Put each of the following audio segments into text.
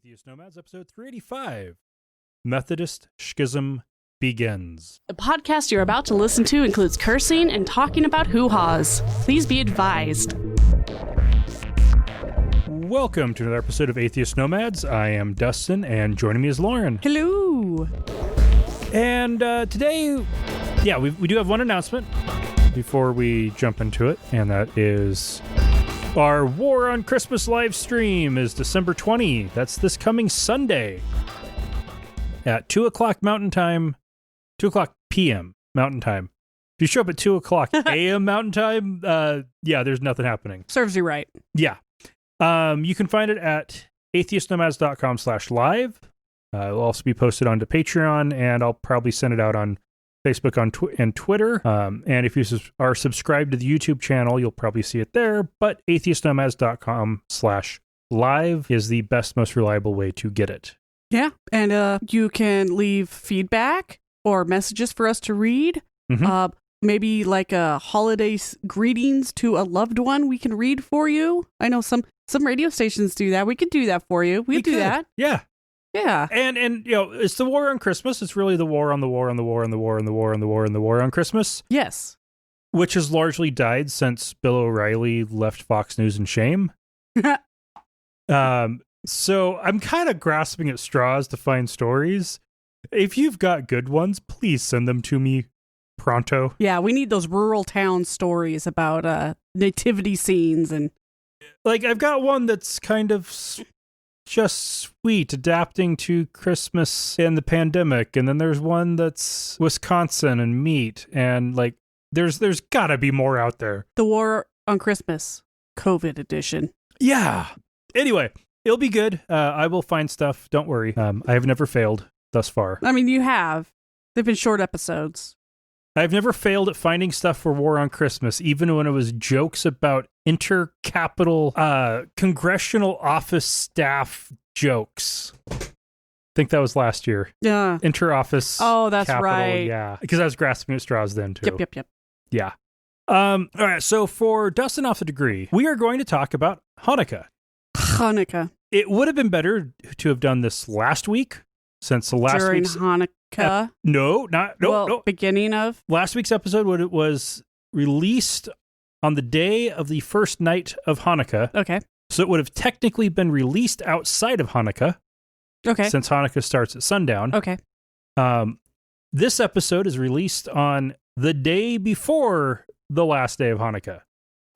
Atheist Nomads, episode 385. Methodist Schism begins. The podcast you're about to listen to includes cursing and talking about hoo-haws. Please be advised. Welcome to another episode of Atheist Nomads. I am Dustin, and joining me is Lauren. Hello. And today, we do have one announcement before we jump into it, and that is our War on Christmas live stream is December 20. That's this coming Sunday at 2 o'clock Mountain Time, 2 o'clock p.m. Mountain Time. If you show up at 2 o'clock a.m. Mountain Time, there's nothing happening. Serves you right. Yeah. You can find it at atheistnomads.com/live. It'll also be posted onto Patreon, and I'll probably send it out on Facebook and Twitter. And if you are subscribed to the YouTube channel, you'll probably see it there. But atheistnomads.com/live is the best, most reliable way to get it. Yeah. And you can leave feedback or messages for us to read. Mm-hmm. Maybe like a holiday greetings to a loved one we can read for you. I know some radio stations do that. We could do that for you. We do that. Yeah. Yeah. And it's the war on Christmas. It's really the war on the war on the war on the war on the war on the war on the war on Christmas. Yes. Which has largely died since Bill O'Reilly left Fox News in shame. So I'm kind of grasping at straws to find stories. If you've got good ones, please send them to me pronto. Yeah, we need those rural town stories about nativity scenes and... Like, I've got one that's kind of just sweet, adapting to Christmas and the pandemic, and then there's one that's Wisconsin and meat, and like there's gotta be more out there. The War on Christmas, COVID edition. Yeah. Anyway, it'll be good. I will find stuff. Don't worry. I have never failed thus far. I mean, you have. They've been short episodes. I've never failed at finding stuff for War on Christmas, even when it was jokes about intercapital congressional office staff jokes. I think that was last year. Yeah. Interoffice. Oh, that's capital, right. Yeah. Because I was grasping at straws then, too. Yep. Yeah. All right. So for Dustin Off the Degree, we are going to talk about Hanukkah. It would have been better to have done this last week, since the last during week's... Hanukkah. No. Beginning of? Last week's episode was released on the day of the first night of Hanukkah. Okay. So it would have technically been released outside of Hanukkah. Okay. Since Hanukkah starts at sundown. Okay. This episode is released on the day before the last day of Hanukkah.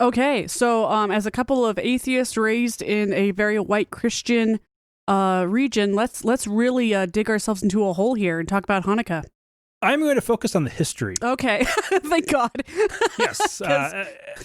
Okay. So as a couple of atheists raised in a very white Christian region, let's really dig ourselves into a hole here and talk about Hanukkah. I'm going to focus on the history. Okay. Thank God. Yes.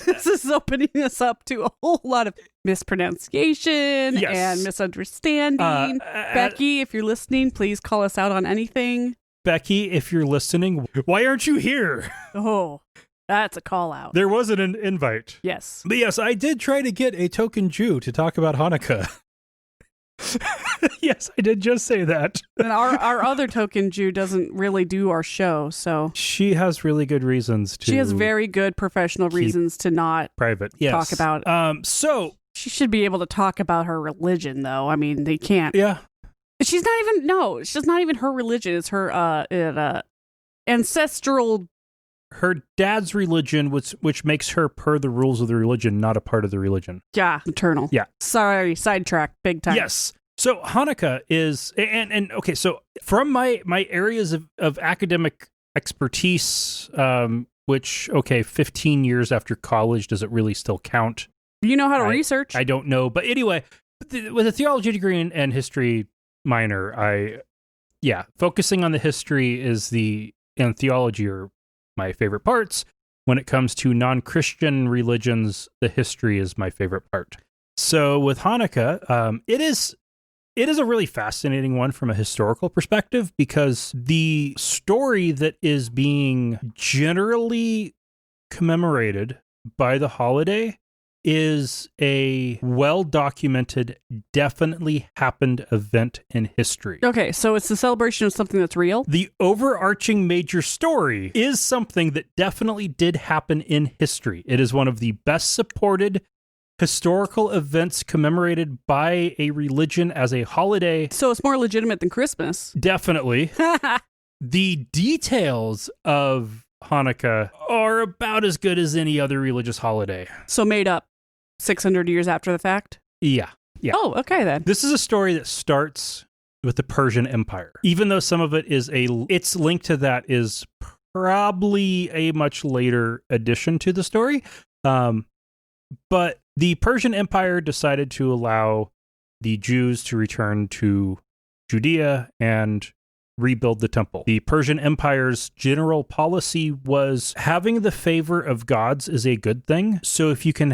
This is opening us up to a whole lot of mispronunciation and misunderstanding. Becky, if you're listening, please call us out on anything. Becky, if you're listening, why aren't you here? Oh, that's a call out. There wasn't an invite. Yes. But yes, I did try to get a token Jew to talk about Hanukkah. Yes, I did just say that. And our other token Jew doesn't really do our show, so... She has really good reasons to... She has very good professional reasons to not... Private, talk about... So... She should be able to talk about her religion, though. I mean, they can't... Yeah. She's not even... No, it's just not even her religion. It's her ancestral... Her dad's religion, which makes her per the rules of the religion, not a part of the religion. Yeah, maternal. Yeah. Sorry, sidetrack, big time. Yes. So Hanukkah is, and okay, so from my areas of academic expertise, which, 15 years after college, does it really still count? You know how to research. I don't know. But anyway, with a theology degree and history minor, focusing on the history and theology are my favorite parts. When it comes to non-Christian religions, the history is my favorite part. So with Hanukkah, it is a really fascinating one from a historical perspective, because the story that is being generally commemorated by the holiday is a well-documented, definitely happened event in history. Okay, so it's the celebration of something that's real? The overarching major story is something that definitely did happen in history. It is one of the best supported historical events commemorated by a religion as a holiday. So it's more legitimate than Christmas. Definitely. The details of Hanukkah are about as good as any other religious holiday. So made up 600 years after the fact? Yeah. Oh, okay then. This is a story that starts with the Persian Empire. Even though some of it its link to that is probably a much later addition to the story. But the Persian Empire decided to allow the Jews to return to Judea and rebuild the temple. The Persian Empire's general policy was having the favor of gods is a good thing. So if you can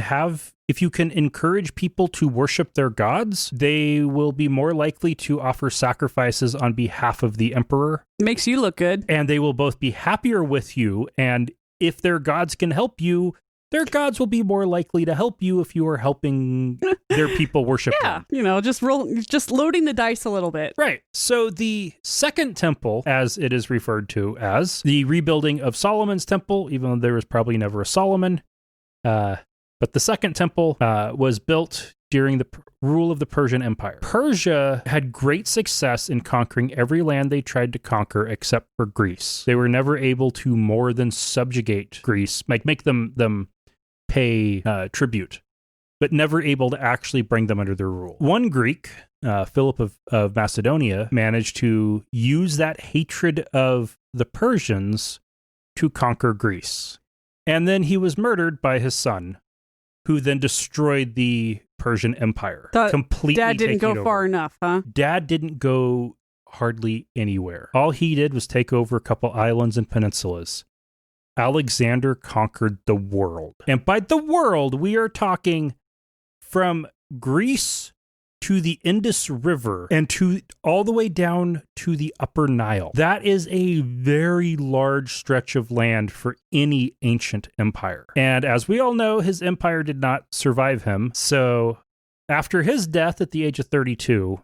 encourage people to worship their gods, they will be more likely to offer sacrifices on behalf of the emperor. Makes you look good. And they will both be happier with you, and if their gods can help you, their gods will be more likely to help you if you are helping their people worship them. Just loading the dice a little bit. Right. So the second temple, as it is referred to as, the rebuilding of Solomon's temple, even though there was probably never a Solomon, but the second temple was built during the rule of the Persian Empire. Persia had great success in conquering every land they tried to conquer except for Greece. They were never able to more than subjugate Greece, make them pay tribute, but never able to actually bring them under their rule. One Greek, Philip of Macedonia, managed to use that hatred of the Persians to conquer Greece. And then he was murdered by his son, who then destroyed the Persian Empire. Completely. Dad didn't go far enough, huh? Dad didn't go hardly anywhere. All he did was take over a couple islands and peninsulas. Alexander conquered the world. And by the world, we are talking from Greece to the Indus River and to all the way down to the Upper Nile. That is a very large stretch of land for any ancient empire. And as we all know, his empire did not survive him. So after his death at the age of 32,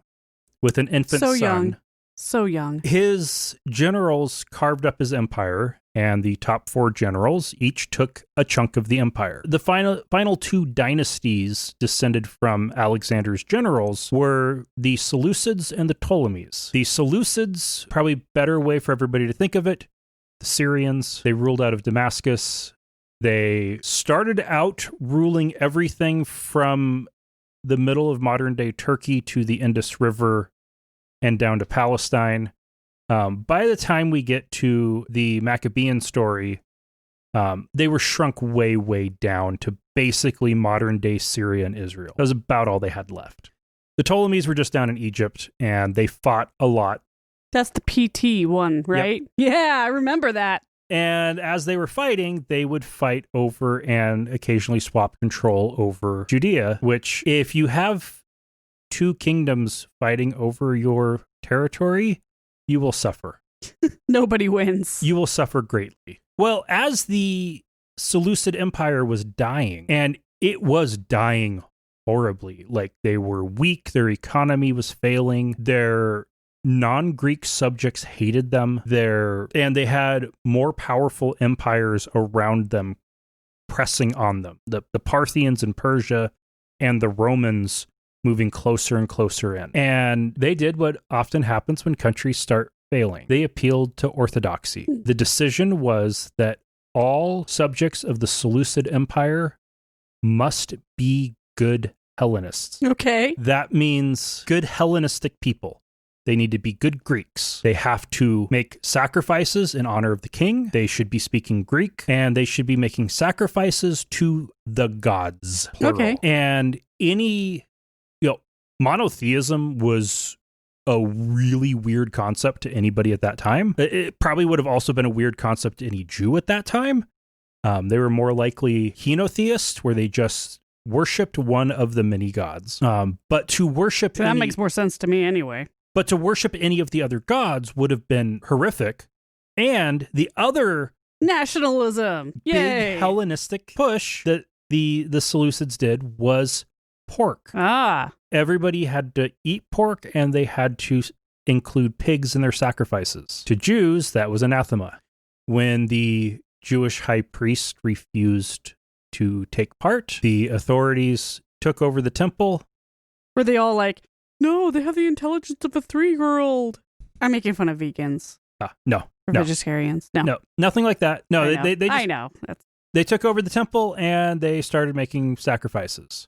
with an infant son, so young, his generals carved up his empire, and the top 4 generals each took a chunk of the empire. The final 2 dynasties descended from Alexander's generals were the Seleucids and the Ptolemies. The Seleucids, probably better way for everybody to think of it, the Syrians. They ruled out of Damascus. They started out ruling everything from the middle of modern-day Turkey to the Indus River and down to Palestine. By the time we get to the Maccabean story, they were shrunk way, way down to basically modern-day Syria and Israel. That was about all they had left. The Ptolemies were just down in Egypt, and they fought a lot. That's the PT one, right? Yep. Yeah, I remember that. And as they were fighting, they would fight over and occasionally swap control over Judea, which if you have 2 kingdoms fighting over your territory, you will suffer. Nobody wins. You will suffer greatly. Well, as the Seleucid Empire was dying, and it was dying horribly, like they were weak, their economy was failing, their non-Greek subjects hated them, and they had more powerful empires around them pressing on them. The Parthians in Persia and the Romans moving closer and closer in. And they did what often happens when countries start failing. They appealed to orthodoxy. The decision was that all subjects of the Seleucid Empire must be good Hellenists. Okay. That means good Hellenistic people. They need to be good Greeks. They have to make sacrifices in honor of the king. They should be speaking Greek, and they should be making sacrifices to the gods. Plural. Okay. And monotheism was a really weird concept to anybody at that time. It probably would have also been a weird concept to any Jew at that time. They were more likely henotheists, where they just worshipped one of the many gods. But to worship... that makes more sense to me anyway. But to worship any of the other gods would have been horrific. And the other... nationalism! Yay! Big Hellenistic push that the Seleucids did was pork. Everybody had to eat pork, and they had to include pigs in their sacrifices. To Jews, that was anathema. When the Jewish high priest refused to take part, the authorities took over the temple. Were they all like, no, they have the intelligence of a 3-year-old? I'm making fun of vegans. No. Or vegetarians. No. No, nothing like that. No, they just, I know. They took over the temple and they started making sacrifices.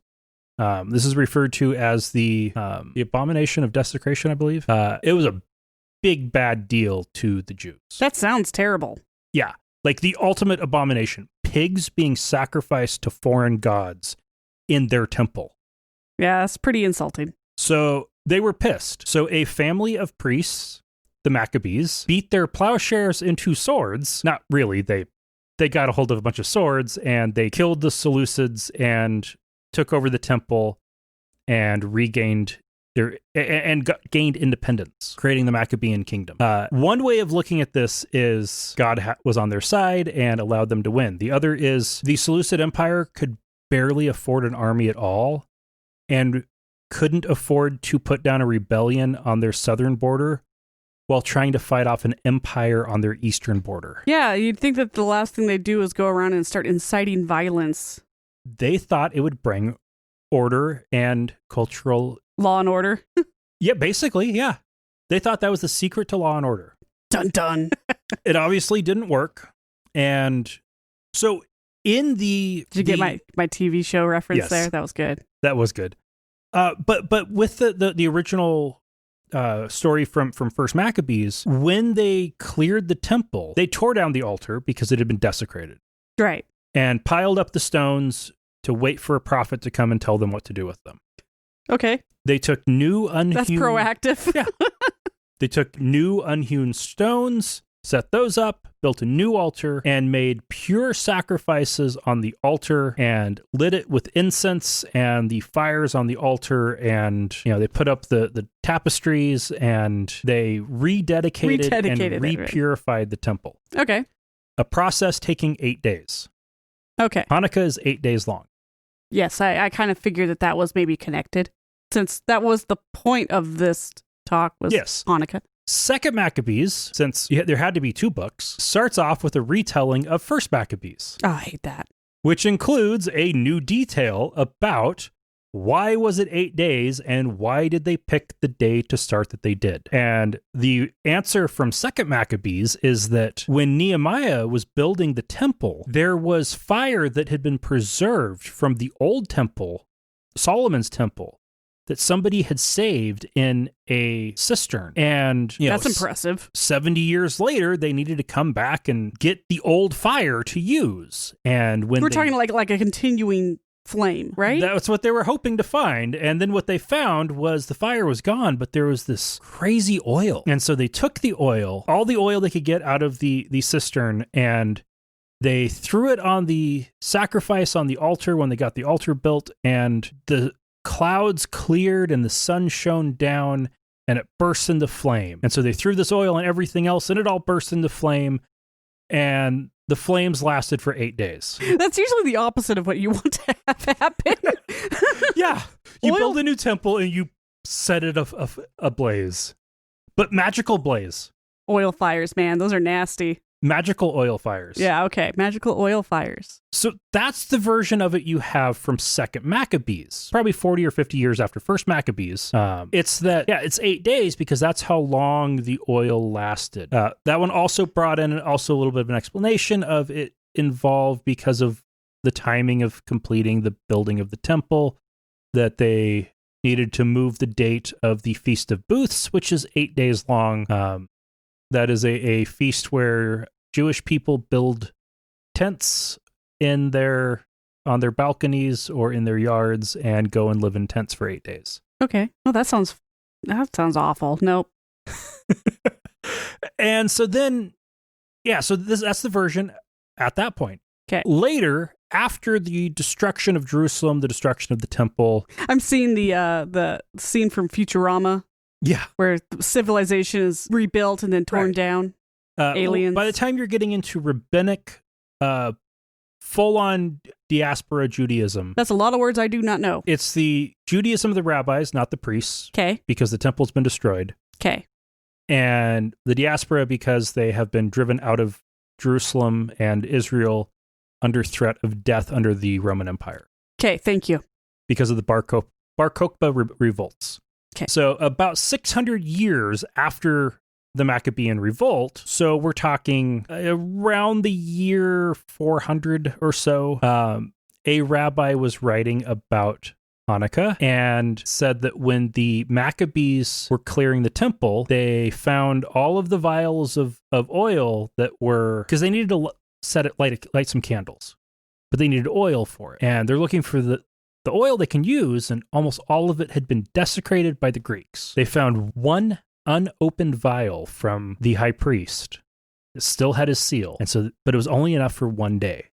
This is referred to as the abomination of desecration, I believe. It was a big bad deal to the Jews. That sounds terrible. Yeah, like the ultimate abomination. Pigs being sacrificed to foreign gods in their temple. Yeah, that's pretty insulting. So they were pissed. So a family of priests, the Maccabees, beat their plowshares into swords. Not really. They got a hold of a bunch of swords and they killed the Seleucids and took over the temple and regained gained independence, creating the Maccabean kingdom. One way of looking at this is God was on their side and allowed them to win. The other is the Seleucid Empire could barely afford an army at all and couldn't afford to put down a rebellion on their southern border while trying to fight off an empire on their eastern border. Yeah, you'd think that the last thing they'd do is go around and start inciting violence. They thought it would bring order and cultural... Law and order? Yeah, basically, yeah. They thought that was the secret to law and order. Dun dun. It obviously didn't work. And so in the... Did you get my TV show reference there? That was good. That was good. But with the original story from First Maccabees, when they cleared the temple, they tore down the altar because it had been desecrated. Right. And piled up the stones to wait for a prophet to come and tell them what to do with them. Okay. They took new unhewn... That's proactive. Yeah. They took new unhewn stones, set those up, built a new altar, and made pure sacrifices on the altar and lit it with incense and the fires on the altar. And, they put up the tapestries and they rededicated and re-purified the temple. Okay. A process taking 8 days. Okay. Hanukkah is 8 days long. Yes, I kind of figured that was maybe connected, since that was the point of this talk was Hanukkah. Second Maccabees, since there had to be 2 books, starts off with a retelling of First Maccabees. Oh, I hate that. Which includes a new detail about why was it 8 days and why did they pick the day to start that they did. And the answer from Second Maccabees is that when Nehemiah was building the temple, there was fire that had been preserved from the old temple, Solomon's temple, that somebody had saved in a cistern. And that's impressive. 70 years later, they needed to come back and get the old fire to use. And when we're talking like a continuing flame, right? That's what they were hoping to find. And then what they found was the fire was gone, but there was this crazy oil. And so they took the oil, all the oil they could get out of the cistern, and they threw it on the sacrifice on the altar when they got the altar built, and the clouds cleared and the sun shone down and it burst into flame. And so they threw this oil and everything else and it all burst into flame, and the flames lasted for 8 days. That's usually the opposite of what you want to have happen. Yeah. You build a new temple and you set it ablaze. But magical blaze. Oil fires, man. Those are nasty. Magical oil fires. Yeah, okay. Magical oil fires. So that's the version of it you have from Second Maccabees, probably 40 or 50 years after First Maccabees. It's 8 days because that's how long the oil lasted. That one also brought in also a little bit of an explanation of it involved because of the timing of completing the building of the temple, that they needed to move the date of the Feast of Booths, which is 8 days long. That is a feast where Jewish people build tents on their balconies or in their yards and go and live in tents for 8 days. Okay. Well, that sounds awful. Nope. And so then, that's the version at that point. Okay. Later, after the destruction of Jerusalem, the destruction of the temple. I'm seeing the scene from Futurama. Yeah. Where civilization is rebuilt and then torn down. Aliens. By the time you're getting into rabbinic, full-on diaspora Judaism. That's a lot of words I do not know. It's the Judaism of the rabbis, not the priests. Okay. Because the temple's been destroyed. Okay. And the diaspora because they have been driven out of Jerusalem and Israel under threat of death under the Roman Empire. Okay, thank you. because of the Bar Kokhba revolts. Okay. So about 600 years after the Maccabean revolt, so we're talking around the year 400 or so, a rabbi was writing about Hanukkah and said that when the Maccabees were clearing the temple, they found all of the vials of oil that were, because they needed to light some candles, but they needed oil for it. And they're looking for the oil they can use, and almost all of it had been desecrated by the Greeks. They found one unopened vial from the high priest. It still had his seal, but it was only enough for one day.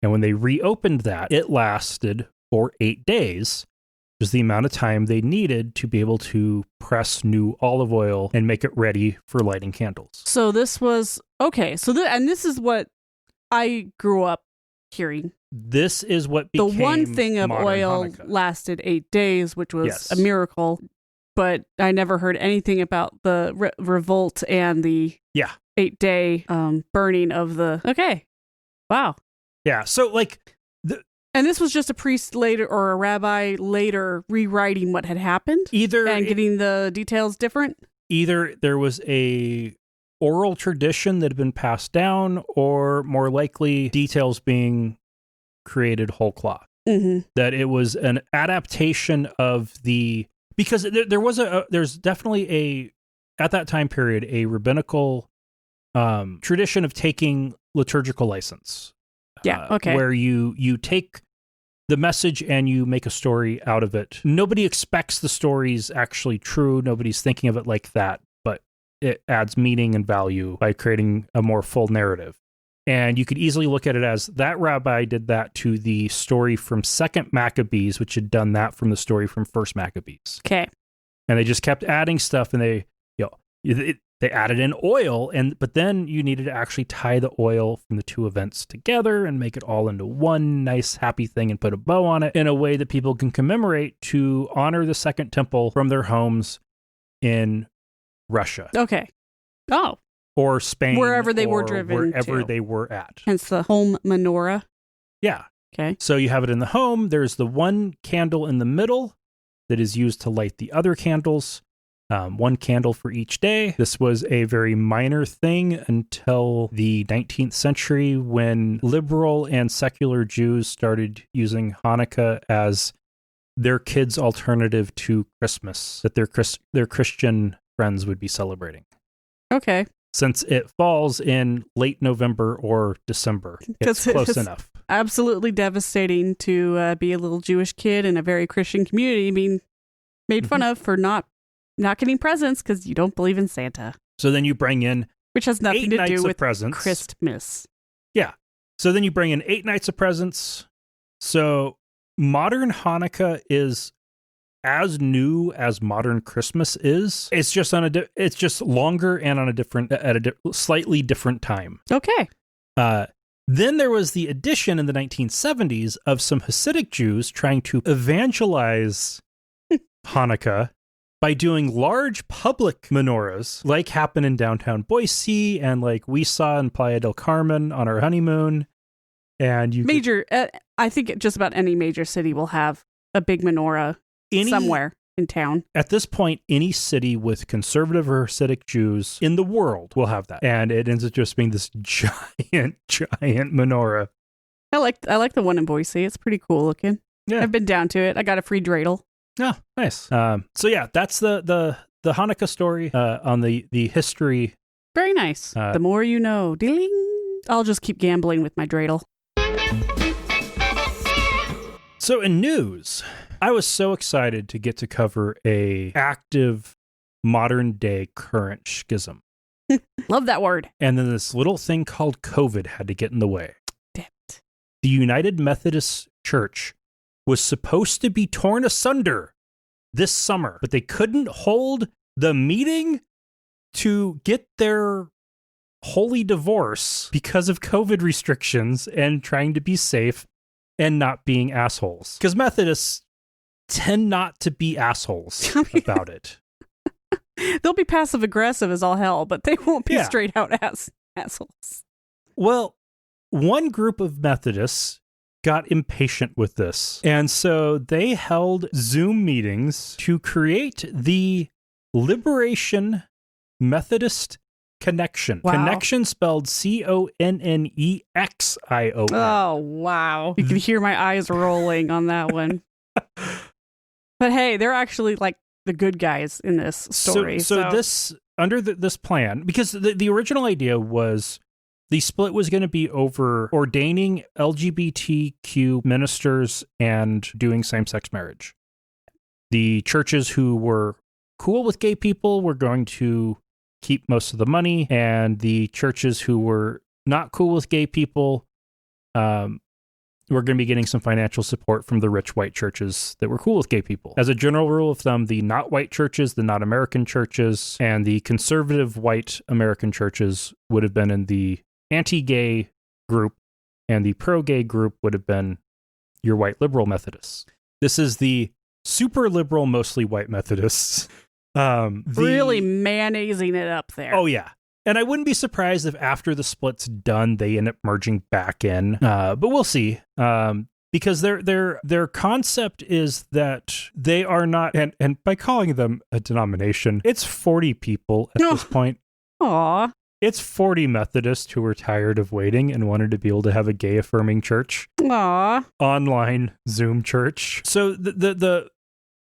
And when they reopened that, it lasted for 8 days, which was the amount of time they needed to be able to press new olive oil and make it ready for lighting candles. So this was, okay, and this is what I grew up hearing. This is what became the one thing of oil Hanukkah. Lasted 8 days, which was a miracle, but I never heard anything about the revolt and the 8-day burning of the... Okay. Wow. Yeah, so and this was just a priest later, or a rabbi later, rewriting what had happened? And getting the details different? Either there was a oral tradition that had been passed down, or more likely details being created whole cloth. Mm-hmm. That it was an adaptation of because there's definitely at that time period, a rabbinical tradition of taking liturgical license. Yeah, okay. Where you take the message and you make a story out of it. Nobody expects the story's actually true. Nobody's thinking of it like that, but it adds meaning and value by creating a more full narrative. And you could easily look at it as that rabbi did that to the story from Second Maccabees, which had done that from the story from First Maccabees. Okay. And they just kept adding stuff, and they added in oil, but then you needed to actually tie the oil from the two events together and make it all into one nice happy thing and put a bow on it in a way that people can commemorate to honor the Second Temple from their homes in Russia. Okay. Oh. Or Spain. Wherever they were driven wherever to. they were at. Hence the home menorah. Yeah. Okay. So you have it in the home. There's the one candle in the middle that is used to light the other candles. One candle for each day. This was a very minor thing until the 19th century, when liberal and secular Jews started using Hanukkah as their kids' alternative to Christmas that their Christian friends would be celebrating. Okay. Since it falls in late November or December, it's close enough. Absolutely devastating to be a little Jewish kid in a very Christian community being made fun of for not getting presents because you don't believe in Santa. So then you bring in which has nothing to do with presents. Christmas. Yeah. So then you bring in 8 nights of presents. So modern Hanukkah is as new as modern Christmas is. It's just it's just longer and on a slightly different time. Okay. Then there was the addition in the 1970s of some Hasidic Jews trying to evangelize Hanukkah by doing large public menorahs, like happened in downtown Boise and like we saw in Playa del Carmen on our honeymoon. And I think just about any major city will have a big menorah somewhere in town. At this point, any city with conservative or Hasidic Jews in the world will have that. And it ends up just being this giant menorah. I like the one in Boise. It's pretty cool looking. Yeah. I've been down to it. I got a free dreidel. Oh, nice. So yeah, that's the Hanukkah story on the history. Very nice. The more you know. Ding. I'll just keep gambling with my dreidel. So in news, I was so excited to get to cover a active modern day current schism. Love that word. And then this little thing called COVID had to get in the way. Damn it. The United Methodist Church was supposed to be torn asunder this summer, but they couldn't hold the meeting to get their holy divorce because of COVID restrictions and trying to be safe and not being assholes. Because Methodists tend not to be assholes about it. They'll be passive aggressive as all hell, but they won't be straight out assholes. Well, one group of Methodists got impatient with this. And so they held Zoom meetings to create the Liberation Methodist Connection. Wow. Connection spelled Connexio. Oh, wow. You can hear my eyes rolling on that one. But hey, they're actually like the good guys in this story. So this, under this plan, because the original idea was the split was going to be over ordaining LGBTQ ministers and doing same-sex marriage. The churches who were cool with gay people were going to keep most of the money, and the churches who were not cool with gay people were going to be getting some financial support from the rich white churches that were cool with gay people. As a general rule of thumb, the not white churches, the not American churches, and the conservative white American churches would have been in the anti-gay group, and the pro-gay group would have been your white liberal Methodists. This is the super liberal, mostly white Methodists. Really mayonnaising it up there. Oh, yeah. And I wouldn't be surprised if after the split's done, they end up merging back in. But we'll see. Because their concept is that they are not, and by calling them a denomination, it's 40 people at this point. Aw. It's 40 Methodists who were tired of waiting and wanted to be able to have a gay-affirming church. Aw. Online Zoom church. So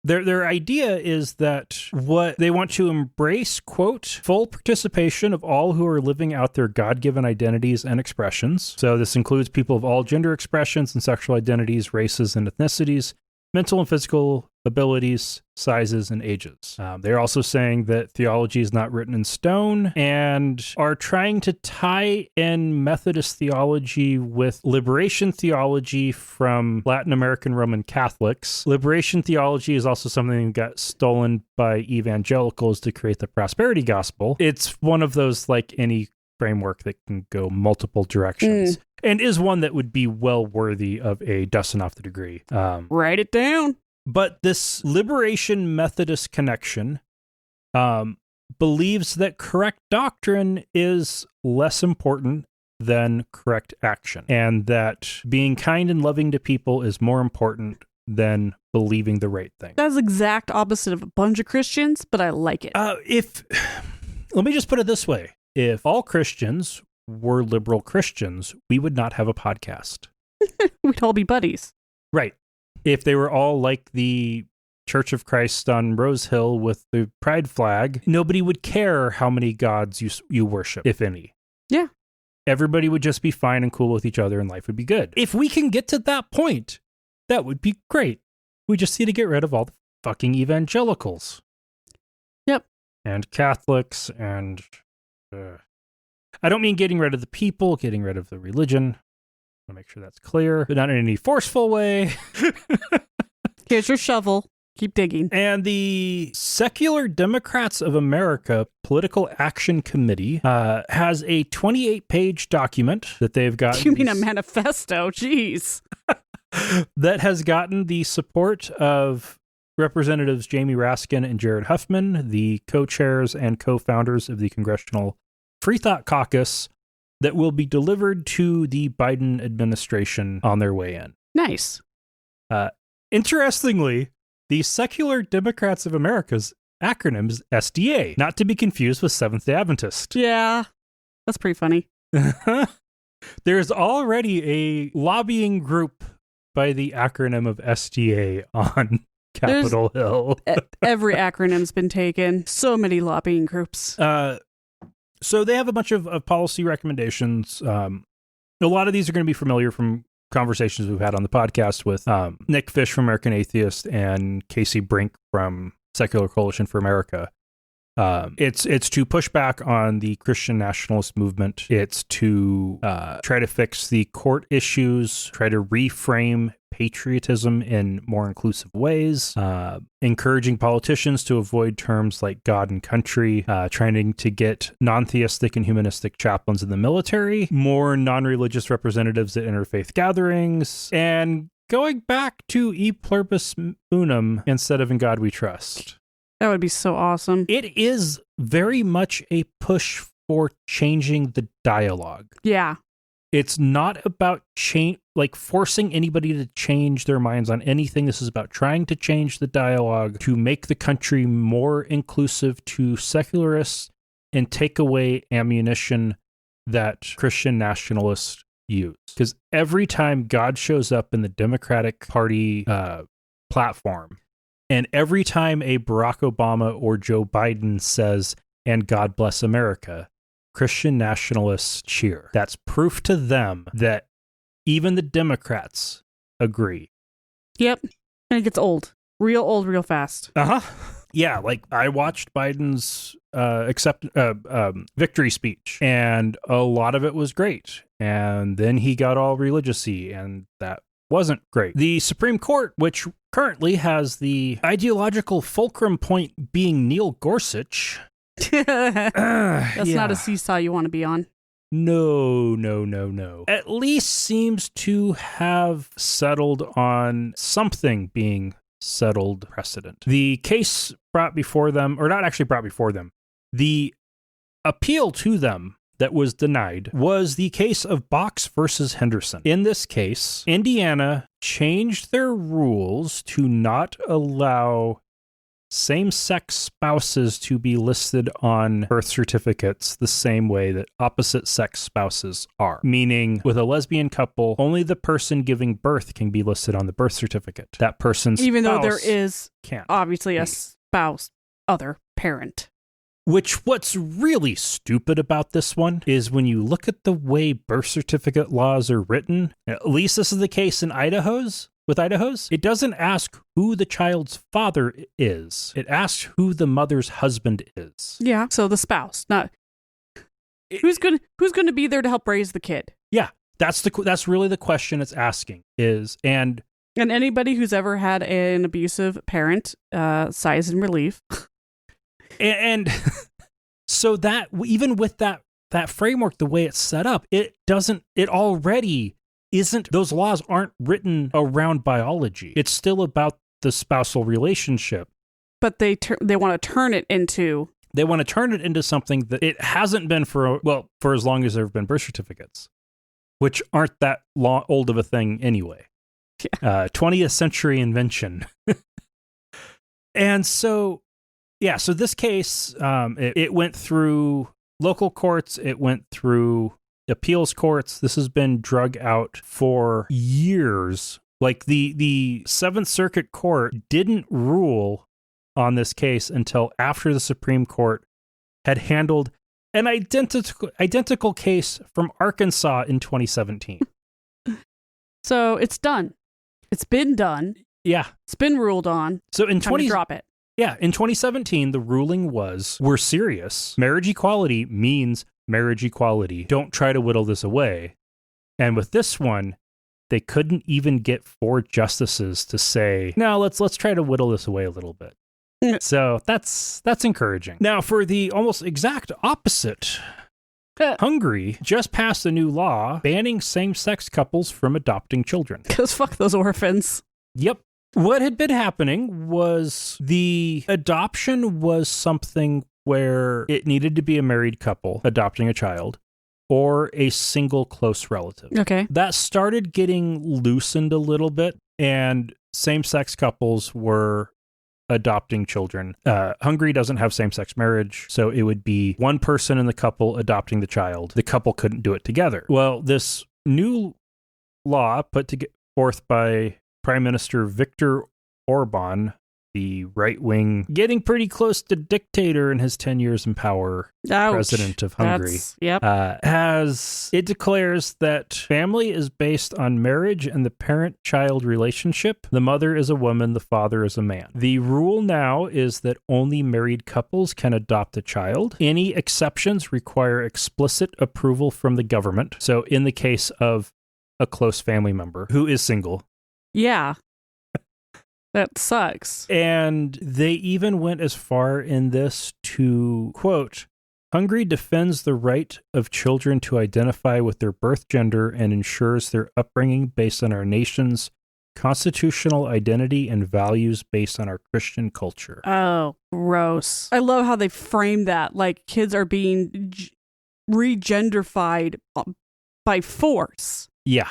Their idea is that what they want to embrace, quote, full participation of all who are living out their God-given identities and expressions. So this includes people of all gender expressions and sexual identities, races and ethnicities, mental and physical abilities, sizes, and ages. They're also saying that theology is not written in stone and are trying to tie in Methodist theology with liberation theology from Latin American Roman Catholics. Liberation theology is also something that got stolen by evangelicals to create the prosperity gospel. It's one of those, like any framework that can go multiple directions. And is one that would be well worthy of a dusting off the degree. Write it down. But this Liberation Methodist Connection believes that correct doctrine is less important than correct action, and that being kind and loving to people is more important than believing the right thing. That's exact opposite of a bunch of Christians, but I like it. Let me just put it this way. If all Christians were liberal Christians, we would not have a podcast. We'd all be buddies. Right. If they were all like the Church of Christ on Rose Hill with the pride flag, nobody would care how many gods you worship, if any. Yeah. Everybody would just be fine and cool with each other and life would be good. If we can get to that point, that would be great. We just need to get rid of all the fucking evangelicals. Yep. And Catholics and... I don't mean getting rid of the people, getting rid of the religion. I want to make sure that's clear, but not in any forceful way. Here's your shovel. Keep digging. And the Secular Democrats of America Political Action Committee has a 28-page document that they've got. You mean a manifesto? Jeez. That has gotten the support of Representatives Jamie Raskin and Jared Huffman, the co-chairs and co-founders of the Congressional Free Thought Caucus, that will be delivered to the Biden administration on their way in. Nice. Interestingly, the Secular Democrats of America's acronym is SDA, not to be confused with Seventh-day Adventist. Yeah, that's pretty funny. There's already a lobbying group by the acronym of SDA on Capitol Hill. Every acronym's been taken. So many lobbying groups. So they have a bunch of policy recommendations. A lot of these are going to be familiar from conversations we've had on the podcast with Nick Fish from American Atheist and Casey Brink from Secular Coalition for America. It's to push back on the Christian nationalist movement. It's to try to fix the court issues, try to reframe patriotism in more inclusive ways, encouraging politicians to avoid terms like God and country, trying to get non-theistic and humanistic chaplains in the military, more non-religious representatives at interfaith gatherings, and going back to E Pluribus Unum instead of In God We Trust. That would be so awesome. It is very much a push for changing the dialogue. Yeah. It's not about like forcing anybody to change their minds on anything. This is about trying to change the dialogue to make the country more inclusive to secularists and take away ammunition that Christian nationalists use. Because every time God shows up in the Democratic Party platform, and every time a Barack Obama or Joe Biden says, "and God bless America," Christian nationalists cheer. That's proof to them that even the Democrats agree. Yep. And it gets old. Real fast. Uh-huh. Yeah, like I watched Biden's victory speech, and a lot of it was great. And then he got all religious-y, and that wasn't great. The Supreme Court, which currently has the ideological fulcrum point being Neil Gorsuch. That's not a seesaw you want to be on. No. At least seems to have settled on something being settled precedent. The case brought before them, or not actually brought before them, the appeal to them that was denied was the case of Box versus Henderson. In this case, Indiana changed their rules to not allow same-sex spouses to be listed on birth certificates the same way that opposite-sex spouses are. Meaning, with a lesbian couple, only the person giving birth can be listed on the birth certificate. That person's even spouse though there is can't. Obviously a spouse, other parent. What's really stupid about this one is when you look at the way birth certificate laws are written, at least this is the case in Idaho's, it doesn't ask who the child's father is. It asks who the mother's husband is. Yeah, so the spouse, not who's going to be there to help raise the kid. Yeah, that's really the question it's asking is and anybody who's ever had an abusive parent sighs in relief. And so that even with that framework, the way it's set up, it already isn't, those laws aren't written around biology. It's still about the spousal relationship. But they want to turn it into... They want to turn it into something that it hasn't been for as long as there have been birth certificates, which aren't that old of a thing anyway. Yeah. 20th century invention. And so... Yeah, so this case, it went through local courts, it went through appeals courts. This has been drug out for years. Like the Seventh Circuit Court didn't rule on this case until after the Supreme Court had handled an identical case from Arkansas in 2017. So it's done. It's been done. Yeah. It's been ruled on. So in Time to drop it. Yeah, in 2017, the ruling was, we're serious. Marriage equality means marriage equality. Don't try to whittle this away. And with this one, they couldn't even get 4 justices to say, no, let's try to whittle this away a little bit. So that's encouraging. Now, for the almost exact opposite, Hungary just passed a new law banning same-sex couples from adopting children. Because fuck those orphans. Yep. What had been happening was the adoption was something where it needed to be a married couple adopting a child or a single close relative. Okay. That started getting loosened a little bit, and same-sex couples were adopting children. Hungary doesn't have same-sex marriage, so it would be one person in the couple adopting the child. The couple couldn't do it together. Well, this new law put forth by Prime Minister Viktor Orban, the right-wing, getting pretty close to dictator in his 10 years in power, president of Hungary, it declares that family is based on marriage and the parent-child relationship. The mother is a woman, the father is a man. The rule now is that only married couples can adopt a child. Any exceptions require explicit approval from the government. So in the case of a close family member who is single, yeah. That sucks. And they even went as far in this to, quote, Hungary defends the right of children to identify with their birth gender and ensures their upbringing based on our nation's constitutional identity and values based on our Christian culture. Oh, gross. I love how they frame that. Like kids are being regenderified by force. Yeah.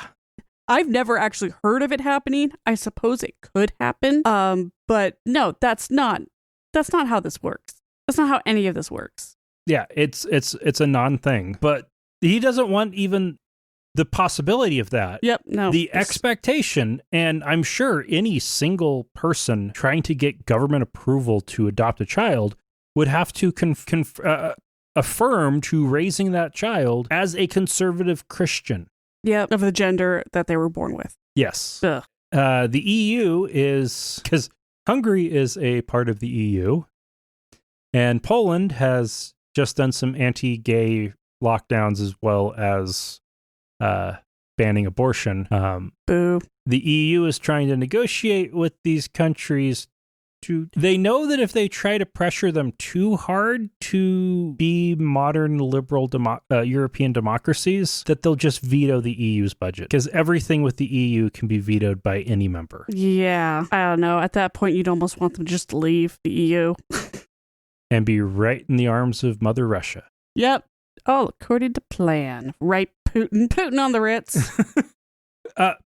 I've never actually heard of it happening. I suppose it could happen. But no, that's not how this works. That's not how any of this works. Yeah, it's a non-thing. But he doesn't want even the possibility of that. Yep, no. The expectation, and I'm sure any single person trying to get government approval to adopt a child would have to affirm to raising that child as a conservative Christian. Yep, of the gender that they were born with. Yes. Ugh. The EU is, because Hungary is a part of the EU, and Poland has just done some anti-gay lockdowns as well as banning abortion. Boo. The EU is trying to negotiate with these countries. They know that if they try to pressure them too hard to be modern liberal European democracies, that they'll just veto the EU's budget, because everything with the EU can be vetoed by any member. Yeah, I don't know. At that point, you'd almost want them to just leave the EU. And be right in the arms of Mother Russia. Yep. All according to plan. Right, Putin? Putin on the Ritz.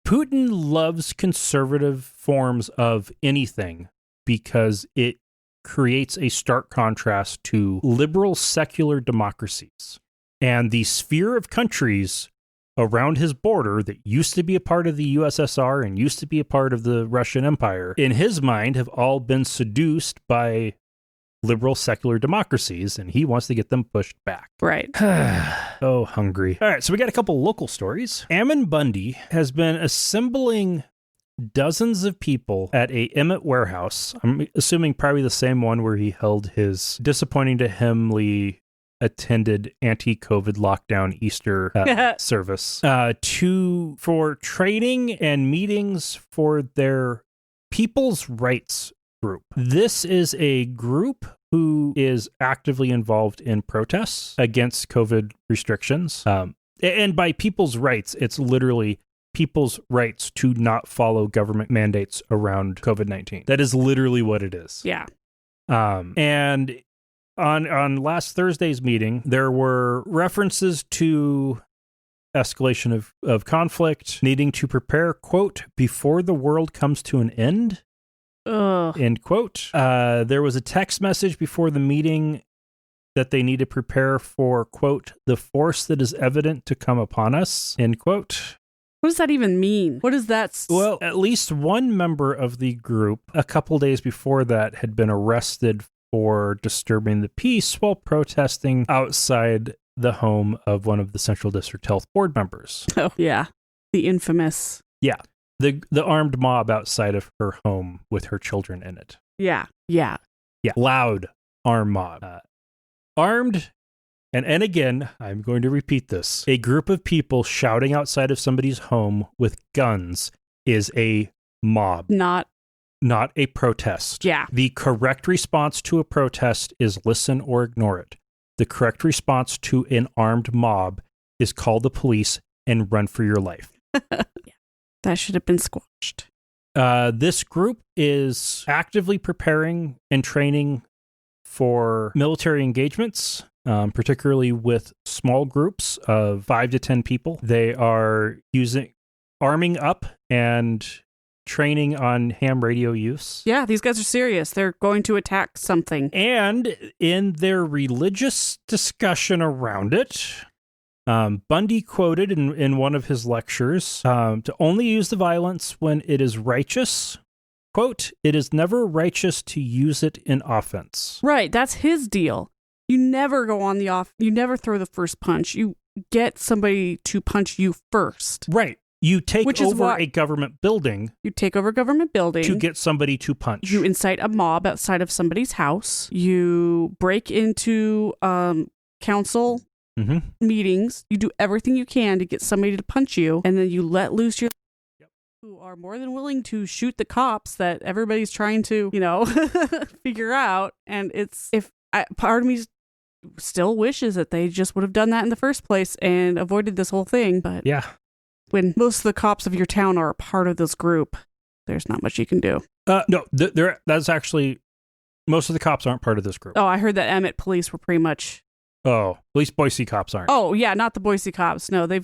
Putin loves conservative forms of anything because it creates a stark contrast to liberal secular democracies. And the sphere of countries around his border that used to be a part of the USSR and used to be a part of the Russian Empire, in his mind, have all been seduced by liberal secular democracies, and he wants to get them pushed back. Right. Oh, hungry. All right, so we got a couple local stories. Ammon Bundy has been assembling dozens of people at a Emmett warehouse. I'm assuming probably the same one where he held his disappointing to himly attended anti-COVID lockdown Easter service for training and meetings for their People's Rights group. This is a group who is actively involved in protests against COVID restrictions. And by people's rights, it's literally people's rights to not follow government mandates around COVID-19. That is literally what it is. Yeah. And on last Thursday's meeting, there were references to escalation of conflict, needing to prepare, quote, before the world comes to an end. End quote. There was a text message before the meeting that they need to prepare for, quote, the force that is evident to come upon us, end quote. What does that even mean? What is that? Well, at least one member of the group, a couple days before that, had been arrested for disturbing the peace while protesting outside the home of one of the Central District Health Board members. Oh, yeah. The infamous. Yeah. The armed mob outside of her home with her children in it. Yeah. Yeah. Yeah. Loud armed mob. Armed, and again, I'm going to repeat this. A group of people shouting outside of somebody's home with guns is a mob. Not a protest. Yeah. The correct response to a protest is listen or ignore it. The correct response to an armed mob is call the police and run for your life. Yeah. That should have been squashed. This group is actively preparing and training for military engagements, particularly with small groups of 5 to 10 people. They are arming up and training on ham radio use. Yeah, these guys are serious. They're going to attack something. And in their religious discussion around it, Bundy quoted in one of his lectures to only use the violence when it is righteous. Quote, it is never righteous to use it in offense. Right, that's his deal. You never go on you never throw the first punch. You get somebody to punch you first. Right. You take over a government building. You take over a government building. To get somebody to punch. You incite a mob outside of somebody's house. You break into council meetings. You do everything you can to get somebody to punch you. And then you let loose your who are more than willing to shoot the cops that everybody's trying to, figure out. And part of me still wishes that they just would have done that in the first place and avoided this whole thing. But yeah, when most of the cops of your town are a part of this group, there's not much you can do. No, that's actually, most of the cops aren't part of this group. Oh, I heard that Emmett police were pretty much. Oh, at least Boise cops aren't. Oh, yeah, not the Boise cops. No, they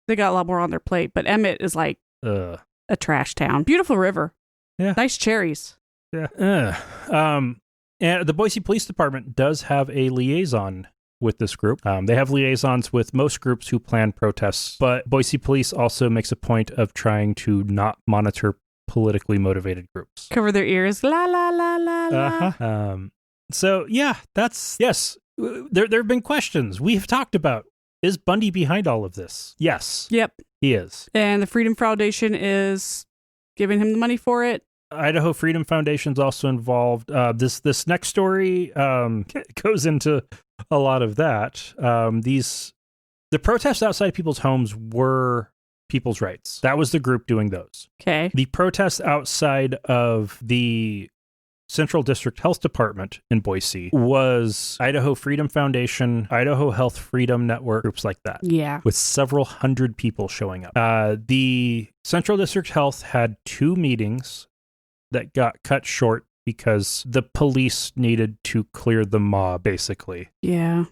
got a lot more on their plate. But Emmett is like A trash town. Beautiful river. Yeah. Nice cherries. Yeah. And the Boise Police Department does have a liaison with this group. They have liaisons with most groups who plan protests, but Boise Police also makes a point of trying to not monitor politically motivated groups. Cover their ears. La, la, la, la, la. Uh-huh. So, yeah, yes. There have been questions. We have talked about, is Bundy behind all of this? Yes. Yep. He is. And the Freedom Foundation is giving him the money for it. Idaho Freedom Foundation is also involved. This next story goes into a lot of that. The protests outside people's homes were people's rights. That was the group doing those. Okay. The protests outside of the Central District Health Department in Boise was Idaho Freedom Foundation, Idaho Health Freedom Network, groups like that. Yeah. With several hundred people showing up. The Central District Health had 2 meetings that got cut short because the police needed to clear the mob, basically. Yeah.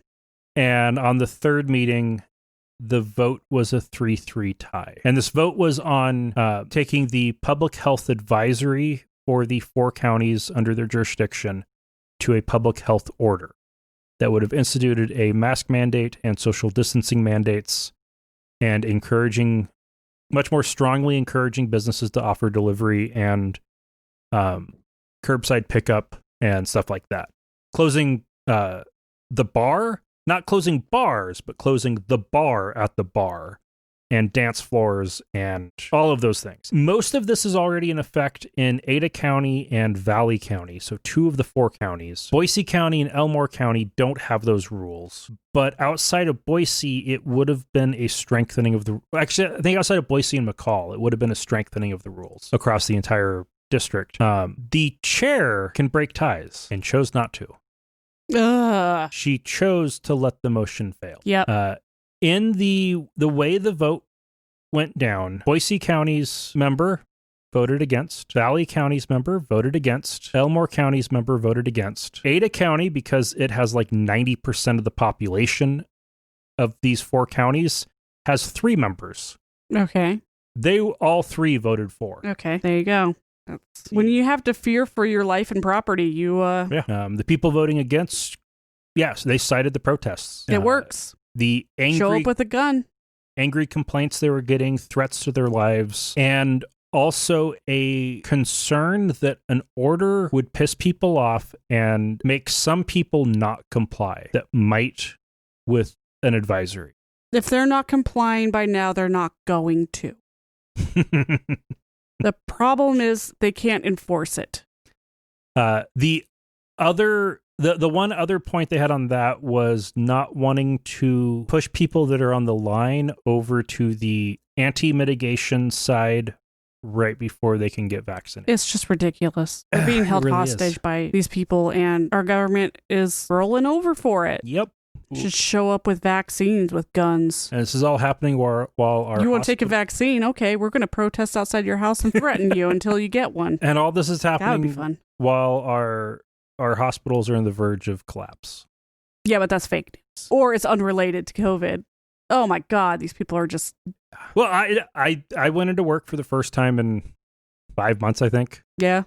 And on the 3rd meeting, the vote was a 3-3 tie. And this vote was on taking the public health advisory for the 4 counties under their jurisdiction to a public health order that would have instituted a mask mandate and social distancing mandates and much more strongly encouraging businesses to offer delivery and curbside pickup and stuff like that. Closing the bar, not closing bars, but closing the bar at the bar and dance floors and all of those things. Most of this is already in effect in Ada County and Valley County, so 2 of the 4 counties. Boise County and Elmore County don't have those rules, but outside of Boise, it would have been a strengthening of the... Actually, I think outside of Boise and McCall, it would have been a strengthening of the rules across the entire district. The chair can break ties and chose not to. She chose to let the motion fail. Yep. In the way the vote went down, Boise County's member voted against, Valley County's member voted against, Elmore County's member voted against. Ada County, because it has like 90% of the population of these 4 counties, has 3 members. Okay. They all 3 voted for. Okay, there you go. When you have to fear for your life and property, you... The people voting against, yes, they cited the protests. It works. The angry... Show up with a gun. Angry complaints they were getting, threats to their lives, and also a concern that an order would piss people off and make some people not comply that might with an advisory. If they're not complying by now, they're not going to. The problem is they can't enforce it. The one other point they had on that was not wanting to push people that are on the line over to the anti-mitigation side right before they can get vaccinated. It's just ridiculous. They're being held really hostage by these people, and our government is rolling over for it. Yep. Should show up with vaccines, with guns. And this is all happening while our... You want to take a vaccine? Okay, we're going to protest outside your house and threaten you until you get one. And all this is happening that would be fun. While our hospitals are on the verge of collapse. Yeah, but that's fake news. Or it's unrelated to COVID. Oh my God, these people are just... Well, I went into work for the first time in 5 months, I think. Yeah.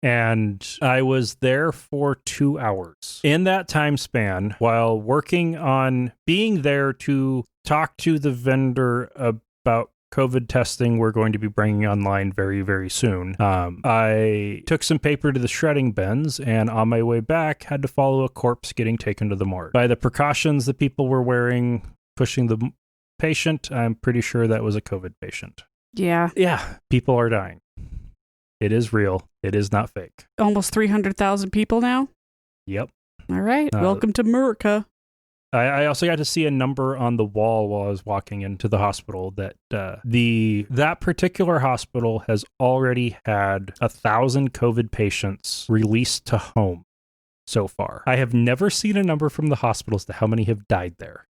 And I was there for 2 hours. In that time span, while working on being there to talk to the vendor about COVID testing we're going to be bringing online very, very soon, I took some paper to the shredding bins, and on my way back, had to follow a corpse getting taken to the morgue. By the precautions the people were wearing, pushing the patient, I'm pretty sure that was a COVID patient. Yeah. Yeah, people are dying. It is real. It is not fake. Almost 300,000 people now? Yep. All right. Welcome to America. I also got to see a number on the wall while I was walking into the hospital that that particular hospital has already had 1,000 COVID patients released to home so far. I have never seen a number from the hospital as to how many have died there.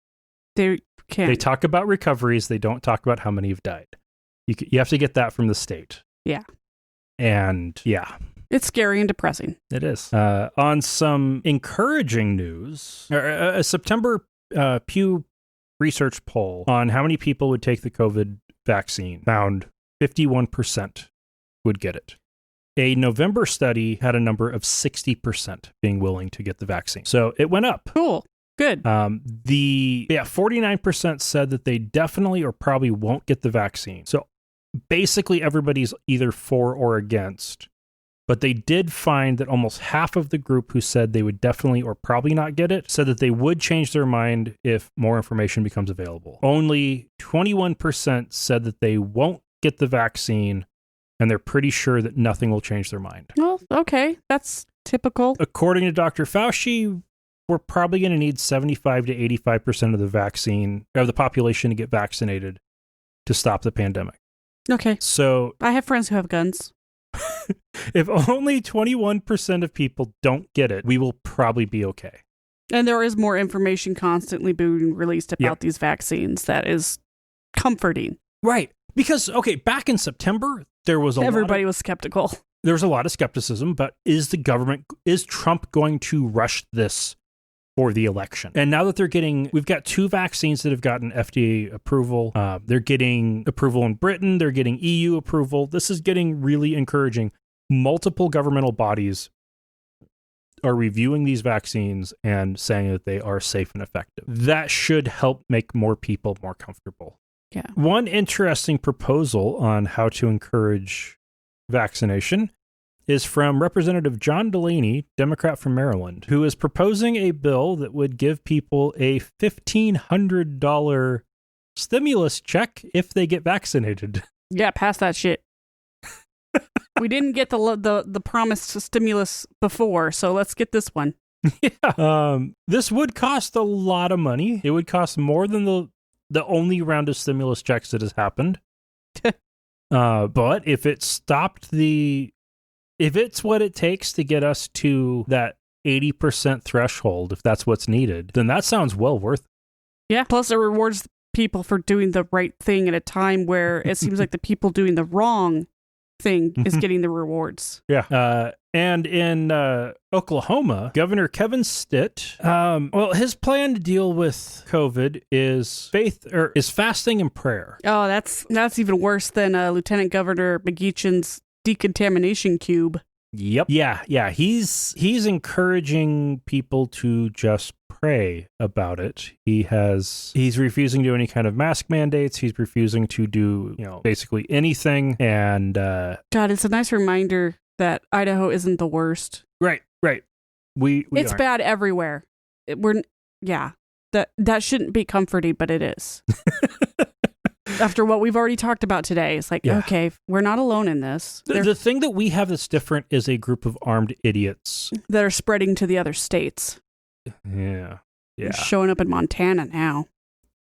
They can't. They talk about recoveries. They don't talk about how many have died. You have to get that from the state. Yeah. And yeah. It's scary and depressing. It is. On some encouraging news, a September Pew Research poll on how many people would take the COVID vaccine found 51% would get it. A November study had a number of 60% being willing to get the vaccine. So it went up. Cool. Good. 49% said that they definitely or probably won't get the vaccine. So basically everybody's either for or against. But they did find that almost half of the group who said they would definitely or probably not get it said that they would change their mind if more information becomes available. Only 21% said that they won't get the vaccine, and they're pretty sure that nothing will change their mind. Well, okay. That's typical. According to Dr. Fauci, we're probably going to need 75 to 85% of the population to get vaccinated to stop the pandemic. Okay. So I have friends who have guns. If only 21% of people don't get it, we will probably be okay. And there is more information constantly being released about these vaccines that is comforting. Right. Because, okay, back in September, everybody was skeptical. There was a lot of skepticism, but is Trump going to rush this for the election? And now that we've got 2 vaccines that have gotten FDA approval. They're getting approval in Britain. They're getting EU approval. This is getting really encouraging. Multiple governmental bodies are reviewing these vaccines and saying that they are safe and effective. That should help make more people more comfortable. Yeah. One interesting proposal on how to encourage vaccination is from Representative John Delaney, Democrat from Maryland, who is proposing a bill that would give people a $1,500 stimulus check if they get vaccinated. Yeah, pass that shit. We didn't get the promised stimulus before, so let's get this one. Yeah. This would cost a lot of money. It would cost more than the only round of stimulus checks that has happened. But if it's what it takes to get us to that 80% threshold, if that's what's needed, then that sounds well worth it. Yeah. Plus, it rewards people for doing the right thing at a time where it seems like the people doing the wrong thing is getting the rewards. Yeah. And in Oklahoma, Governor Kevin Stitt, his plan to deal with COVID is fasting and prayer. Oh, that's even worse than Lieutenant Governor McGeechan's decontamination cube. Yep. Yeah. He's encouraging people to just pray about it. He's refusing to do any kind of mask mandates. He's refusing to do, basically anything. And God, it's a nice reminder that Idaho isn't the worst. Right. It's bad everywhere. That shouldn't be comforting, but it is. After what we've already talked about today, it's like, okay, we're not alone in this. The thing that we have that's different is a group of armed idiots that are spreading to the other states. Yeah. They're showing up in Montana now.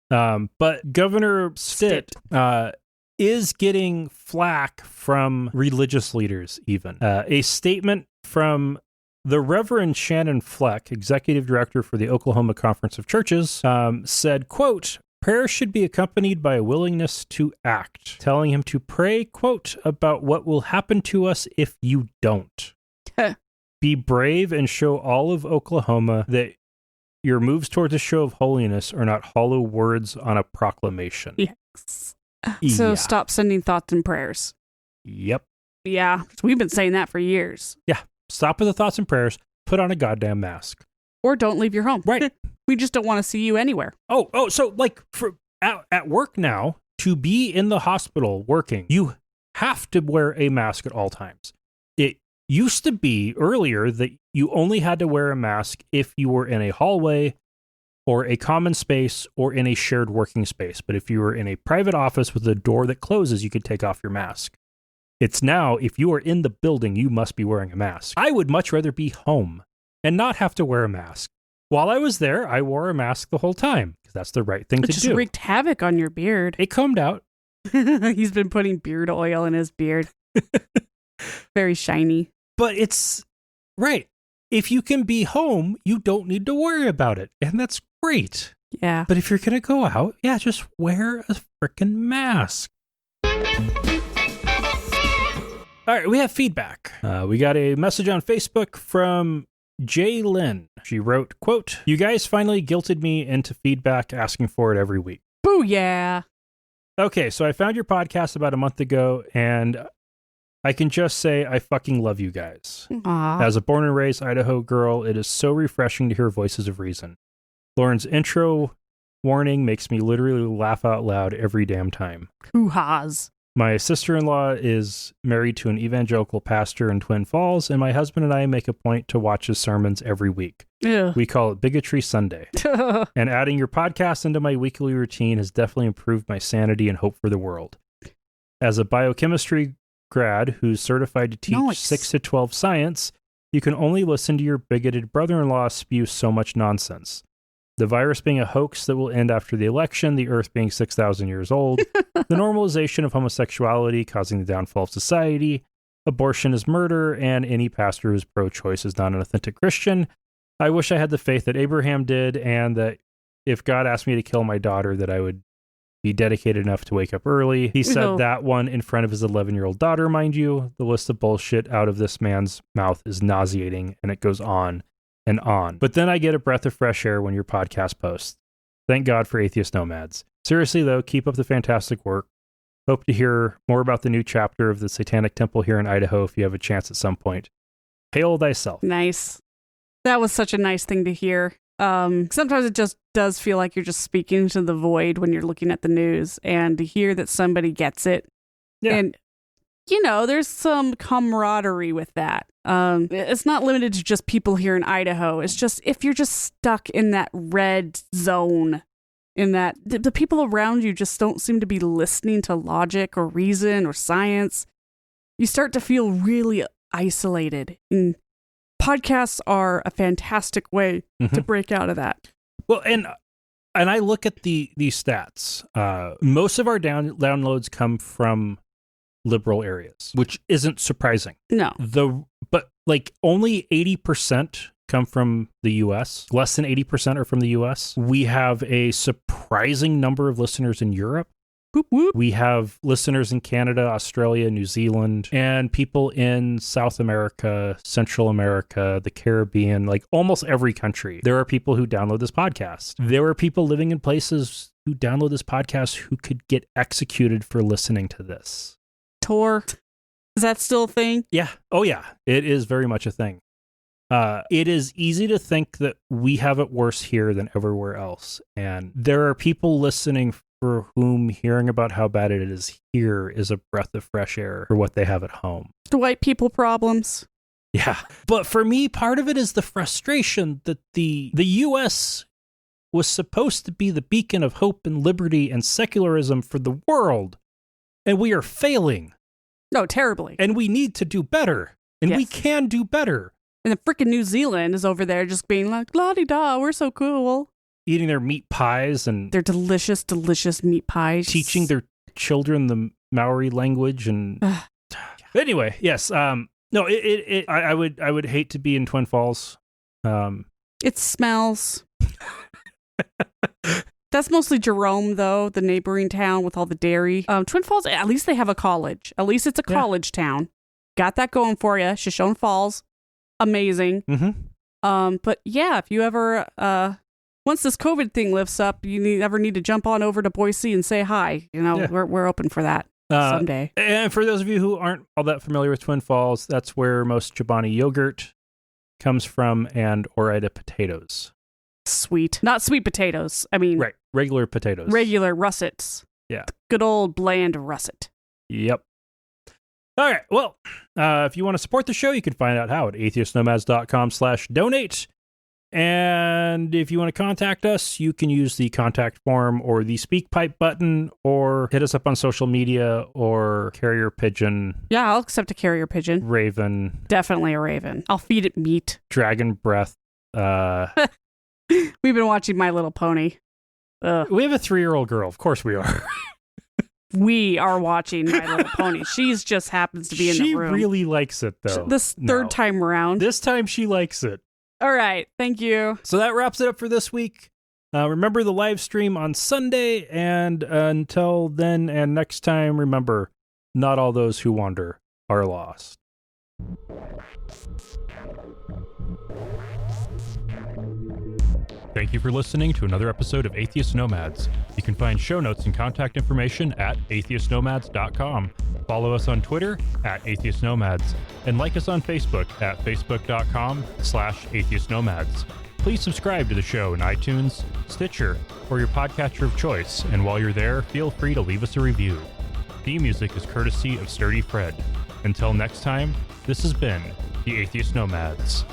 But Governor Stitt is getting flack from religious leaders, even. A statement from the Reverend Shannon Fleck, executive director for the Oklahoma Conference of Churches, said, quote, "Prayer should be accompanied by a willingness to act," telling him to pray, quote, "about what will happen to us if you don't." Be brave and show all of Oklahoma that your moves towards a show of holiness are not hollow words on a proclamation. Yes. So stop sending thoughts and prayers. Yep. Yeah, we've been saying that for years. Yeah. Stop with the thoughts and prayers. Put on a goddamn mask. Or don't leave your home. Right. We just don't want to see you anywhere. So like at work now, to be in the hospital working, you have to wear a mask at all times. It used to be earlier that you only had to wear a mask if you were in a hallway or a common space or in a shared working space. But if you were in a private office with a door that closes, you could take off your mask. It's now, if you are in the building, you must be wearing a mask. I would much rather be home and not have to wear a mask. While I was there, I wore a mask the whole time because that's the right thing to do. It just wreaked havoc on your beard. It combed out. He's been putting beard oil in his beard. Very shiny. But it's right. If you can be home, you don't need to worry about it. And that's great. Yeah. But if you're going to go out, just wear a freaking mask. All right, we have feedback. We got a message on Facebook from Jay Lynn. She wrote, quote, "You guys finally guilted me into feedback asking for it every week." Booyah. Okay, so I found your podcast about a month ago, and I can just say I fucking love you guys. Aww. As a born and raised Idaho girl, it is so refreshing to hear voices of reason. Lauren's intro warning makes me literally laugh out loud every damn time. Hoo-has. My sister-in-law is married to an evangelical pastor in Twin Falls, and my husband and I make a point to watch his sermons every week. Ugh. We call it Bigotry Sunday. And adding your podcast into my weekly routine has definitely improved my sanity and hope for the world. As a biochemistry grad who's certified to teach 6 to 12 science, you can only listen to your bigoted brother-in-law spew so much nonsense. The virus being a hoax that will end after the election, the earth being 6,000 years old, the normalization of homosexuality causing the downfall of society, abortion is murder, and any pastor who's pro-choice is not an authentic Christian. I wish I had the faith that Abraham did, and that if God asked me to kill my daughter, that I would be dedicated enough to wake up early. He said that one in front of his 11-year-old daughter, mind you. The list of bullshit out of this man's mouth is nauseating, and it goes on and on. But then I get a breath of fresh air when your podcast posts. Thank God for atheist nomads. Seriously, though, keep up the fantastic work. Hope to hear more about the new chapter of the Satanic Temple here in Idaho if you have a chance at some point. Hail thyself. Nice. That was such a nice thing to hear. Sometimes it just does feel like you're just speaking to the void when you're looking at the news, and to hear that somebody gets it. Yeah. And, you know, there's some camaraderie with that. It's not limited to just people here in Idaho. It's just if you're just stuck in that red zone, in that the people around you just don't seem to be listening to logic or reason or science, you start to feel really isolated. And podcasts are a fantastic way to break out of that. Well, and I look at these stats. Most of our downloads come from liberal areas, which isn't surprising. No. But like only 80% come from the US. Less than 80% are from the US. We have a surprising number of listeners in Europe. Whoop, whoop. We have listeners in Canada, Australia, New Zealand, and people in South America, Central America, the Caribbean, like almost every country. There are people who download this podcast. There are people living in places who download this podcast who could get executed for listening to this. Tor. Is that still a thing? Yeah. Oh, yeah. It is very much a thing. It is easy to think that we have it worse here than everywhere else. And there are people listening for whom hearing about how bad it is here is a breath of fresh air for what they have at home. The white people problems. Yeah. But for me, part of it is the frustration that the U.S. was supposed to be the beacon of hope and liberty and secularism for the world. And we are failing. No, terribly. And we need to do better. And we can do better. And the freaking New Zealand is over there just being like, la-di-da, we're so cool. Eating their meat pies and their delicious, delicious meat pies. Teaching their children the Maori language. And anyway, yes. No, I would hate to be in Twin Falls. It smells. That's mostly Jerome, though, the neighboring town with all the dairy. Twin Falls, at least they have a college. At least it's a college town. Got that going for you. Shoshone Falls, amazing. Mm-hmm. But yeah, if you ever, once this COVID thing lifts up, you ever need to jump on over to Boise and say hi. You know, we're open for that someday. And for those of you who aren't all that familiar with Twin Falls, that's where most Chobani yogurt comes from, and Ore-Ida potatoes. Sweet. Not sweet potatoes. I mean... Right. Regular potatoes. Regular russets. Yeah. Good old bland russet. Yep. All right. Well, if you want to support the show, you can find out how at atheistnomads.com/donate. And if you want to contact us, you can use the contact form or the speak pipe button, or hit us up on social media, or carrier pigeon. Yeah, I'll accept a carrier pigeon. Raven. Definitely a raven. I'll feed it meat. Dragon breath. We've been watching My Little Pony. We have a 3-year-old girl. Of course we are. We are watching My Little Pony. She's just happens to be in the room. She really likes it, though. This third time around. This time she likes it. All right. Thank you. So that wraps it up for this week. Remember the live stream on Sunday. And until then and next time, remember, not all those who wander are lost. Thank you for listening to another episode of Atheist Nomads. You can find show notes and contact information at atheistnomads.com. Follow us on Twitter at Atheist Nomads, and like us on Facebook at facebook.com/Atheist Nomads. Please subscribe to the show in iTunes, Stitcher, or your podcatcher of choice, and while you're there, feel free to leave us a review. Theme music is courtesy of Sturdy Fred. Until next time, this has been the Atheist Nomads.